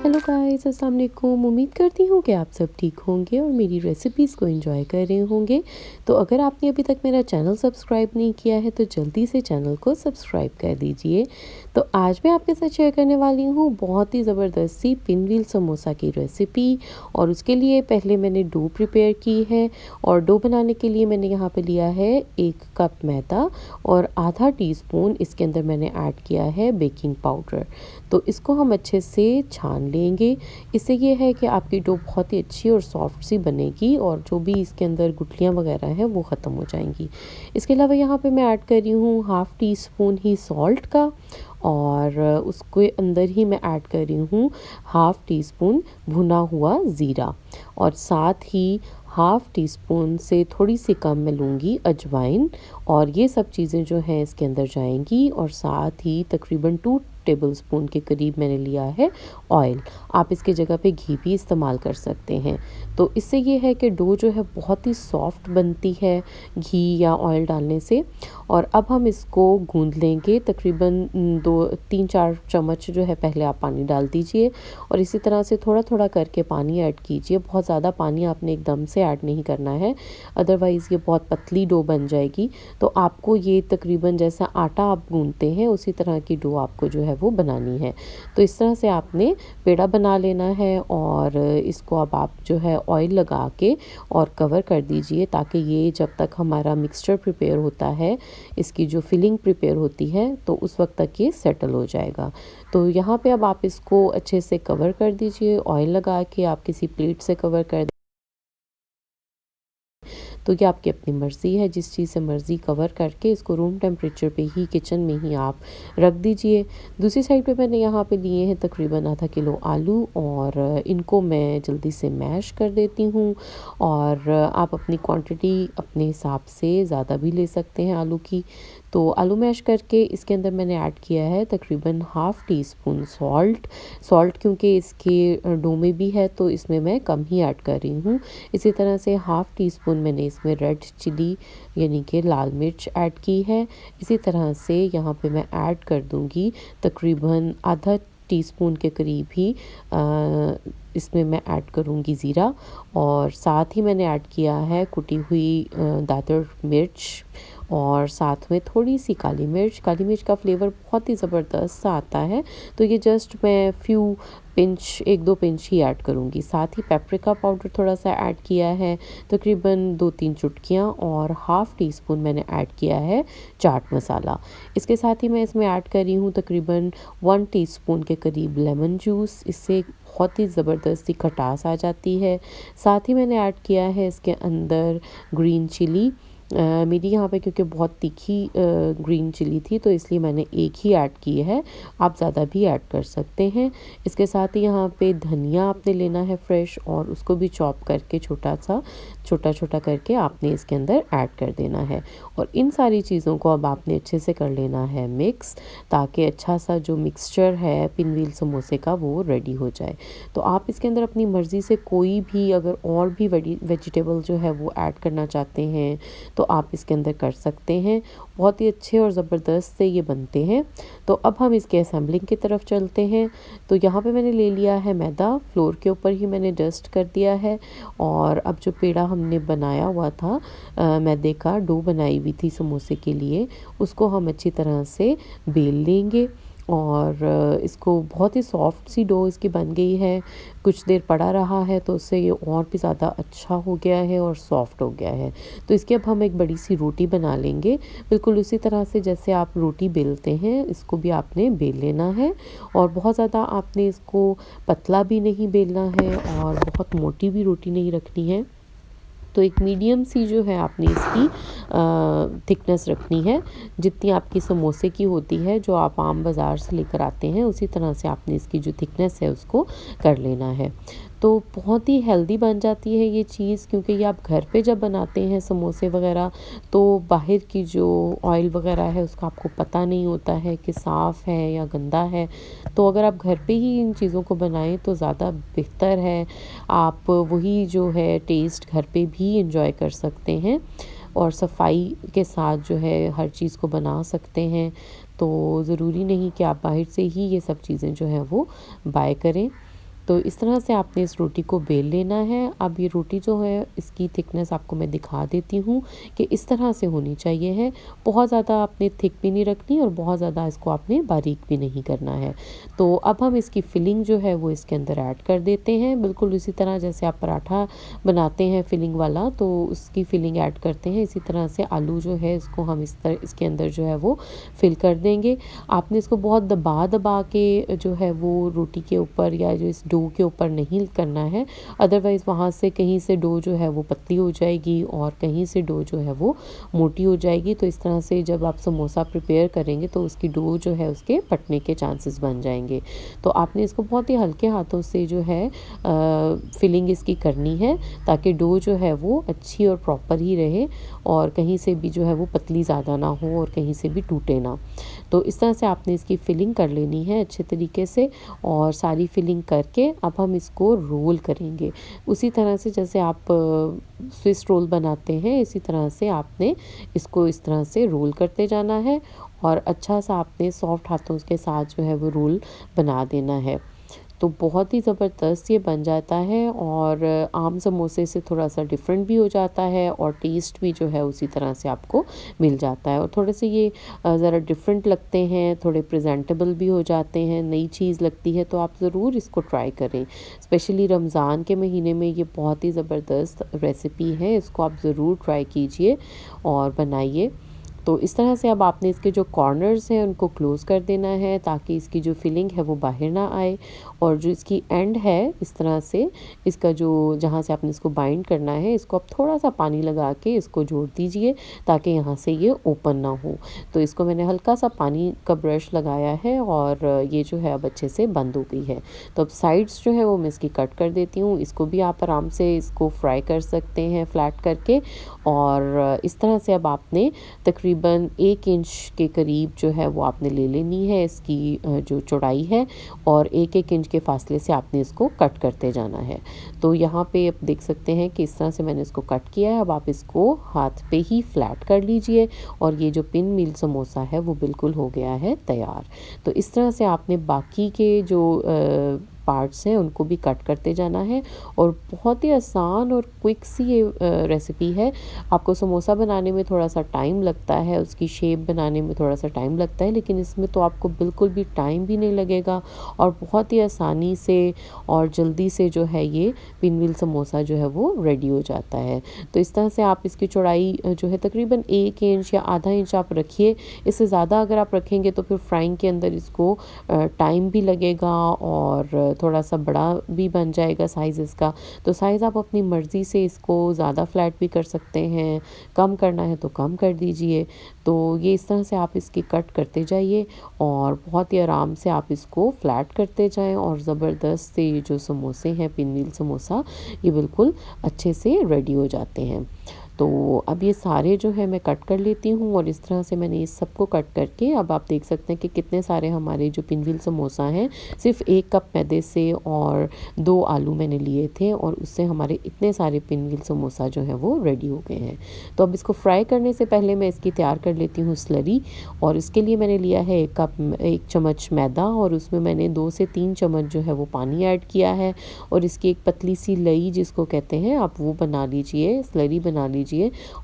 Hello guys, अस्सलाम वालेकुम। उम्मीद करती हूँ कि आप सब ठीक होंगे और मेरी रेसिपीज़ को एंजॉय कर रहे होंगे। तो अगर आपने अभी तक मेरा चैनल सब्सक्राइब नहीं किया है तो जल्दी से चैनल को सब्सक्राइब कर दीजिए। तो आज मैं आपके साथ शेयर करने वाली हूँ बहुत ही ज़बरदस्त सी पिन व्हील समोसा की रेसिपी। और उसके लिए पहले मैंने डो प्रिपेयर की है और डो बनाने के लिए मैंने यहाँ पे लिया है 1 कप मैदा और आधा टीस्पून इसके अंदर मैंने ऐड किया है बेकिंग पाउडर। तो इसको हम अच्छे से छान लेंगे। इससे ये है कि आपकी डो बहुत ही अच्छी और सॉफ्ट सी बनेगी और जो भी इसके अंदर गुठलियाँ वगैरह हैं वो ख़त्म हो जाएंगी। इसके अलावा यहाँ पे मैं ऐड कर रही हूँ हाफ़ टी स्पून ही सॉल्ट का और उसके अंदर ही मैं ऐड कर रही हूँ हाफ़ टी स्पून भुना हुआ ज़ीरा और साथ ही हाफ़ टी स्पून से थोड़ी सी कम मैं लूँगी अजवाइन। और ये सब चीज़ें जो हैं इसके अंदर जाएंगी और साथ ही तकरीबन 2 टेबल स्पून के करीब मैंने लिया है ऑयल। आप इसकी जगह पे घी भी इस्तेमाल कर सकते हैं। तो इससे ये है कि डो जो है बहुत ही सॉफ्ट बनती है घी या ऑयल डालने से। और अब हम इसको गूंद लेंगे तकरीबन 2-3-4 चम्मच जो है पहले आप पानी डाल दीजिए और इसी तरह से थोड़ा थोड़ा करके पानी ऐड कीजिए। बहुत ज़्यादा पानी आपने एकदम से ऐड नहीं करना है, अदरवाइज़ ये बहुत पतली डो बन जाएगी। तो आपको ये तकरीबन जैसा आटा आप गूंदते हैं उसी तरह की डो आपको जो है वो बनानी है। तो इस तरह से आपने पेड़ा बना लेना है और इसको अब आप जो है ऑयल लगा के और कवर कर दीजिए ताकि ये जब तक हमारा मिक्सचर प्रिपेयर होता है, इसकी जो फिलिंग प्रिपेयर होती है तो उस वक्त तक ये सेटल हो जाएगा। तो यहाँ पे अब आप इसको अच्छे से कवर कर दीजिए, ऑयल लगा के आप किसी प्लेट से कवर कर। तो ये आपकी अपनी मर्ज़ी है, जिस चीज़ से मर्ज़ी कवर करके इसको रूम टेम्परेचर पे ही किचन में ही आप रख दीजिए। दूसरी साइड पे मैंने यहाँ पे लिए हैं तकरीबन आधा किलो आलू और इनको मैं जल्दी से मैश कर देती हूँ। और आप अपनी क्वांटिटी अपने हिसाब से ज़्यादा भी ले सकते हैं आलू की। तो आलू मैश करके इसके अंदर मैंने ऐड किया है तकरीबन हाफ़ टी स्पून सॉल्ट क्योंकि इसके डो में भी है तो इसमें मैं कम ही ऐड कर रही हूँ। इसी तरह से हाफ़ टी स्पून मैंने इसमें रेड चिली यानी कि लाल मिर्च ऐड की है। इसी तरह से यहाँ पे मैं ऐड कर दूँगी तकरीबन आधा टीस्पून के करीब ही इसमें मैं ऐड करूँगी ज़ीरा और साथ ही मैंने ऐड किया है कुटी हुई दादर मिर्च और साथ में थोड़ी सी काली मिर्च का फ्लेवर बहुत ही ज़बरदस्त सा आता है। तो ये जस्ट मैं फ्यू पिंच 1-2 पिंच ही ऐड करूँगी। साथ ही पेपरिका पाउडर थोड़ा सा ऐड किया है तकरीबन 2-3 चुटकियाँ और हाफ़ टी स्पून मैंने ऐड किया है चाट मसाला। इसके साथ ही मैं इसमें ऐड कर रही हूँ तकरीबन 1 टीस्पून के करीब लेमन जूस। इससे बहुत ही ज़बरदस्त सी खटास आ जाती है। साथ ही मैंने ऐड किया है इसके अंदर ग्रीन चिली। मेरी यहाँ पे क्योंकि बहुत तीखी ग्रीन चिली थी तो इसलिए मैंने एक ही ऐड की है, आप ज़्यादा भी ऐड कर सकते हैं। इसके साथ ही यहाँ पे धनिया आपने लेना है फ्रेश और उसको भी चॉप करके छोटा छोटा करके आपने इसके अंदर ऐड कर देना है। और इन सारी चीज़ों को अब आपने अच्छे से कर लेना है मिक्स, ताकि अच्छा सा जो मिक्सचर है पिन व्हील समोसे का वो रेडी हो जाए। तो आप इसके अंदर अपनी मर्ज़ी से कोई भी अगर और भी वेजिटेबल जो है वो ऐड करना चाहते हैं तो आप इसके अंदर कर सकते हैं। बहुत ही अच्छे और ज़बरदस्त से ये बनते हैं। तो अब हम इसके असेंबलिंग की तरफ चलते हैं। तो यहाँ पे मैंने ले लिया है मैदा, फ्लोर के ऊपर ही मैंने डस्ट कर दिया है। और अब जो पेड़ा हमने बनाया हुआ था मैदे का डो बनाई हुई थी समोसे के लिए, उसको हम अच्छी तरह से बेल लेंगे। और इसको बहुत ही सॉफ्ट सी डो इसकी बन गई है। कुछ देर पड़ा रहा है तो उससे ये और भी ज़्यादा अच्छा हो गया है और सॉफ्ट हो गया है। तो इसके अब हम एक बड़ी सी रोटी बना लेंगे। बिल्कुल उसी तरह से जैसे आप रोटी बेलते हैं इसको भी आपने बेल लेना है। और बहुत ज़्यादा आपने इसको पतला भी नहीं बेलना है और बहुत मोटी भी रोटी नहीं रखनी है। तो एक मीडियम सी जो है आपने इसकी थिकनेस रखनी है, जितनी आपकी समोसे की होती है जो आप आम बाज़ार से लेकर आते हैं उसी तरह से आपने इसकी जो थिकनेस है उसको कर लेना है। तो बहुत ही हेल्दी बन जाती है ये चीज़, क्योंकि ये आप घर पे जब बनाते हैं समोसे वगैरह तो बाहर की जो ऑयल वगैरह है उसका आपको पता नहीं होता है कि साफ़ है या गंदा है। तो अगर आप घर पे ही इन चीज़ों को बनाएं तो ज़्यादा बेहतर है। आप वही जो है टेस्ट घर पे भी इंजॉय कर सकते हैं और सफाई के साथ जो है हर चीज़ को बना सकते हैं। तो ज़रूरी नहीं कि आप बाहर से ही ये सब चीज़ें जो हैं वो बाय करें। तो इस तरह से आपने इस रोटी को बेल लेना है। अब ये रोटी जो है इसकी थिकनेस आपको मैं दिखा देती हूँ कि इस तरह से होनी चाहिए है। बहुत ज़्यादा आपने थिक भी नहीं रखनी और बहुत ज़्यादा इसको आपने बारीक भी नहीं करना है। तो अब हम इसकी फिलिंग जो है वो इसके अंदर ऐड कर देते हैं। बिल्कुल इसी तरह जैसे आप पराठा बनाते हैं फिलिंग वाला, तो उसकी फिलिंग ऐड करते हैं। इसी तरह से आलू जो है इसको हम इसके अंदर जो है वो फिल कर देंगे। आपने इसको बहुत दबा दबा के जो है वो रोटी के ऊपर या जो इस डो के ऊपर नहीं करना है, अदरवाइज़ वहाँ से कहीं से डो जो है वो पतली हो जाएगी और कहीं से डो जो है वो मोटी हो जाएगी। तो इस तरह से जब आप समोसा प्रिपेयर करेंगे तो उसकी डो जो है उसके फटने के चांसेस बन जाएंगे। तो आपने इसको बहुत ही हल्के हाथों से जो है फिलिंग इसकी करनी है, ताकि डो जो है वो अच्छी और प्रॉपर ही रहे और कहीं से भी जो है वो पतली ज़्यादा ना हो और कहीं से भी टूटे ना। तो इस तरह से आपने इसकी फिलिंग कर लेनी है अच्छे तरीके से, और सारी फिलिंग करके अब हम इसको रोल करेंगे। उसी तरह से जैसे आप स्विस रोल बनाते हैं, इसी तरह से आपने इसको इस तरह से रोल करते जाना है और अच्छा सा आपने सॉफ्ट हाथों के साथ जो है वो रोल बना देना है। तो बहुत ही ज़बरदस्त ये बन जाता है और आम समोसे से थोड़ा सा डिफरेंट भी हो जाता है और टेस्ट भी जो है उसी तरह से आपको मिल जाता है। और थोड़े से ये ज़रा डिफरेंट लगते हैं, थोड़े प्रेजेंटेबल भी हो जाते हैं, नई चीज़ लगती है, तो आप ज़रूर इसको ट्राई करें। स्पेशली रमज़ान के महीने में ये बहुत ही ज़बरदस्त रेसिपी है, इसको आप ज़रूर ट्राई कीजिए और बनाइए। तो इस तरह से अब आपने इसके जो कॉर्नर्स हैं उनको क्लोज़ कर देना है, ताकि इसकी जो फिलिंग है वो बाहर ना आए। और जो इसकी एंड है इस तरह से, इसका जो जहाँ से आपने इसको बाइंड करना है, इसको आप थोड़ा सा पानी लगा के इसको जोड़ दीजिए, ताकि यहाँ से ये ओपन ना हो। तो इसको मैंने हल्का सा पानी का ब्रश लगाया है और ये जो है अब अच्छे से बंद हो गई है। तो अब साइड्स जो है वो मैं इसकी कट कर देती हूँ। इसको भी आप आराम से इसको फ्राई कर सकते हैं फ्लैट करके। और इस तरह से अब आपने तकरीबन 1 इंच के करीब जो है वो आपने ले लेनी है इसकी जो चौड़ाई है, और 1-1 इंच के फासले से आपने इसको कट करते जाना है। तो यहाँ पे आप देख सकते हैं कि इस तरह से मैंने इसको कट किया है। अब आप इसको हाथ पे ही फ्लैट कर लीजिए और ये जो पिन मील समोसा है वो बिल्कुल हो गया है तैयार। तो इस तरह से आपने बाकी के जो पार्ट्स हैं उनको भी कट करते जाना है। और बहुत ही आसान और क्विक सी ये रेसिपी है। आपको समोसा बनाने में थोड़ा सा टाइम लगता है, उसकी शेप बनाने में थोड़ा सा टाइम लगता है, लेकिन इसमें तो आपको बिल्कुल भी टाइम भी नहीं लगेगा और बहुत ही आसानी से और जल्दी से जो है ये पिन व्हील समोसा जो है वो रेडी हो जाता है। तो इस तरह से आप इसकी चौड़ाई जो है तकरीबन 1 इंच या आधा इंच आप रखिए। इससे ज़्यादा अगर आप रखेंगे तो फिर फ्राइंग के अंदर इसको टाइम भी लगेगा और थोड़ा सा बड़ा भी बन जाएगा साइज़ इसका। तो साइज़ आप अपनी मर्ज़ी से इसको ज़्यादा फ्लैट भी कर सकते हैं, कम करना है तो कम कर दीजिए। तो ये इस तरह से आप इसकी कट करते जाइए और बहुत ही आराम से आप इसको फ्लैट करते जाएँ और ज़बरदस्त से ये जो समोसे हैं पिन व्हील समोसा, ये बिल्कुल अच्छे से रेडी हो जाते हैं। तो अब ये सारे जो है मैं कट कर लेती हूँ और इस तरह से मैंने इस सबको कट करके अब आप देख सकते हैं कि कितने सारे हमारे जो पिन व्हील समोसा हैं, सिर्फ 1 कप मैदे से और 2 आलू मैंने लिए थे और उससे हमारे इतने सारे पिन व्हील समोसा जो है वो रेडी हो गए हैं। तो अब इसको फ्राई करने से पहले मैं इसकी तैयार कर लेती हूँ स्लरी। और इसके लिए मैंने लिया है 1 चम्मच मैदा और उसमें मैंने 2 से 3 चम्मच जो है वो पानी ऐड किया है। और इसकी एक पतली सी लई जिसको कहते हैं आप वो बना लीजिए, स्लरी बना लीजिए।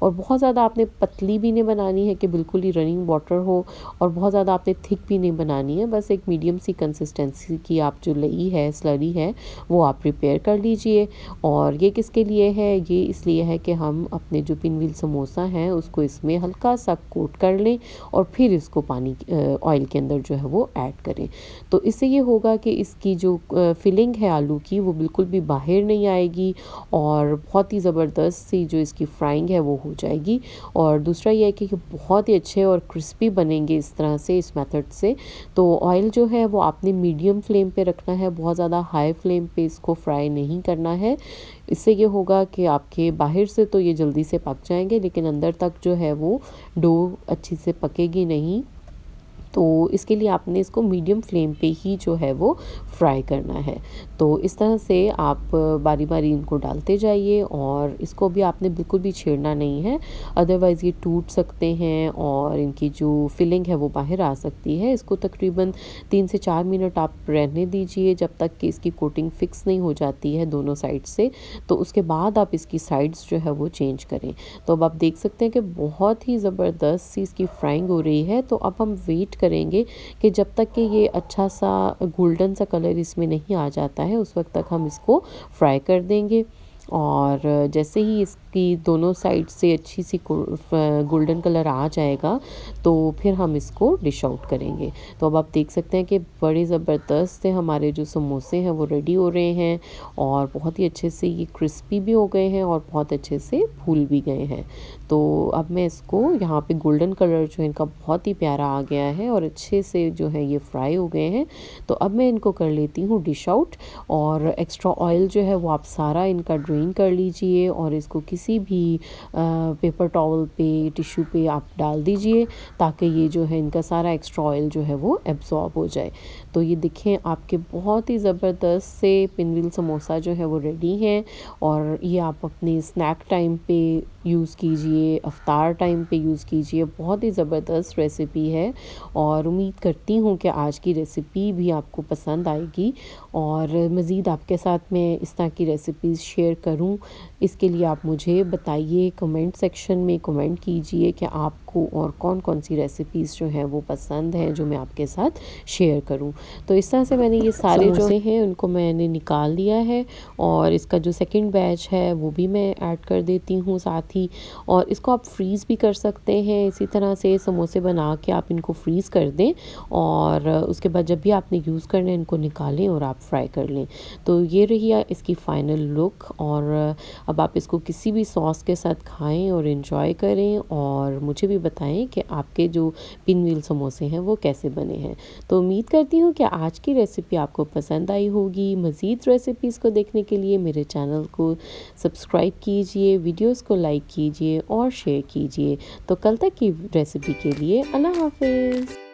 और बहुत ज़्यादा आपने पतली भी नहीं बनानी है कि बिल्कुल ही रनिंग वाटर हो, और बहुत ज़्यादा आपने थिक भी नहीं बनानी है। बस एक मीडियम सी कंसिस्टेंसी की आप जो लई है, स्लरी है, वो आप प्रिपेयर कर लीजिए। और ये किसके लिए है? ये इसलिए है कि हम अपने जो पिन व्हील समोसा हैं उसको इसमें हल्का सा कोट कर लें और फिर इसको पानी ऑयल के अंदर जो है वो ऐड करें। तो इससे ये होगा कि इसकी जो फिलिंग है आलू की वो बिल्कुल भी बाहर नहीं आएगी और बहुत ही ज़बरदस्त सी जो इसकी फ्राइंग है वो हो जाएगी। और दूसरा ये है कि बहुत ही अच्छे और क्रिस्पी बनेंगे इस तरह से, इस मेथड से। तो ऑयल जो है वो आपने मीडियम फ्लेम पे रखना है, बहुत ज़्यादा हाई फ्लेम पे इसको फ्राई नहीं करना है। इससे ये होगा कि आपके बाहर से तो ये जल्दी से पक जाएंगे, लेकिन अंदर तक जो है वो डो अच्छी से पकेगी नहीं। तो इसके लिए आपने इसको मीडियम फ्लेम पे ही जो है वो फ्राई करना है। तो इस तरह से आप बारी बारी इनको डालते जाइए और इसको भी आपने बिल्कुल भी छेड़ना नहीं है, अदरवाइज़ ये टूट सकते हैं और इनकी जो फिलिंग है वो बाहर आ सकती है। इसको तकरीबन 3 से 4 मिनट आप रहने दीजिए जब तक कि इसकी कोटिंग फिक्स नहीं हो जाती है दोनों साइड से। तो उसके बाद आप इसकी साइड्स जो है वो चेंज करें। तो अब आप देख सकते हैं कि बहुत ही ज़बरदस्त सी इसकी फ्राइंग हो रही है। तो अब हम वेट करेंगे कि जब तक कि ये अच्छा सा गोल्डन सा कलर इसमें नहीं आ जाता है उस वक्त तक हम इसको फ्राई कर देंगे। और जैसे ही इसकी दोनों साइड से अच्छी सी गोल्डन कलर आ जाएगा तो फिर हम इसको डिश आउट करेंगे। तो अब आप देख सकते हैं कि बड़े ज़बरदस्त से हमारे जो समोसे हैं वो रेडी हो रहे हैं और बहुत ही अच्छे से ये क्रिस्पी भी हो गए हैं और बहुत अच्छे से फूल भी गए हैं। तो अब मैं इसको यहाँ पे गोल्डन कलर जो है इनका बहुत ही प्यारा आ गया है और अच्छे से जो है ये फ्राई हो गए हैं। तो अब मैं इनको कर लेती हूँ डिश आउट और एक्स्ट्रा ऑयल जो है वो आप सारा इनका ड्रेन कर लीजिए और इसको किसी भी पेपर टॉवल पे टिश्यू पे आप डाल दीजिए ताकि ये जो है इनका सारा एक्स्ट्रा ऑयल जो है वो एब्जॉर्ब हो जाए। तो ये देखें आपके बहुत ही ज़बरदस्त से पिनव्हील समोसा जो है वो रेडी हैं और ये आप अपने स्नैक टाइम पे यूज़ कीजिए, इफ्तार टाइम पे यूज़ कीजिए। बहुत ही ज़बरदस्त रेसिपी है और उम्मीद करती हूँ कि आज की रेसिपी भी आपको पसंद आएगी और मज़ीद आपके साथ मैं इस तरह की रेसिपीज़ शेयर करूँ इसके लिए आप मुझे बताइए, कमेंट सेक्शन में कमेंट कीजिए कि आपको और कौन कौन सी रेसिपीज़ जो हैं वो पसंद हैं जो मैं आपके साथ शेयर करूं। तो इस तरह से मैंने ये सारे जो हैं उनको मैंने निकाल लिया है और इसका जो सेकंड बैच है वो भी मैं ऐड कर देती हूँ साथ ही। और इसको आप फ्रीज़ भी कर सकते हैं, इसी तरह से समोसे बना के आप इनको फ्रीज़ कर दें और उसके बाद जब भी आपने यूज़ करना है इनको निकालें और आप फ्राई कर लें। तो ये रही इसकी फ़ाइनल लुक और अब आप इसको किसी भी सॉस के साथ खाएं और इन्जॉय करें और मुझे भी बताएं कि आपके जो पिनव्हील समोसे हैं वो कैसे बने हैं। तो उम्मीद करती हूँ कि आज की रेसिपी आपको पसंद आई होगी। मज़ीद रेसिपीज़ को देखने के लिए मेरे चैनल को सब्सक्राइब कीजिए, वीडियोस को लाइक कीजिए और शेयर कीजिए। तो कल तक की रेसिपी के लिए अल्लाह हाफ़िज़।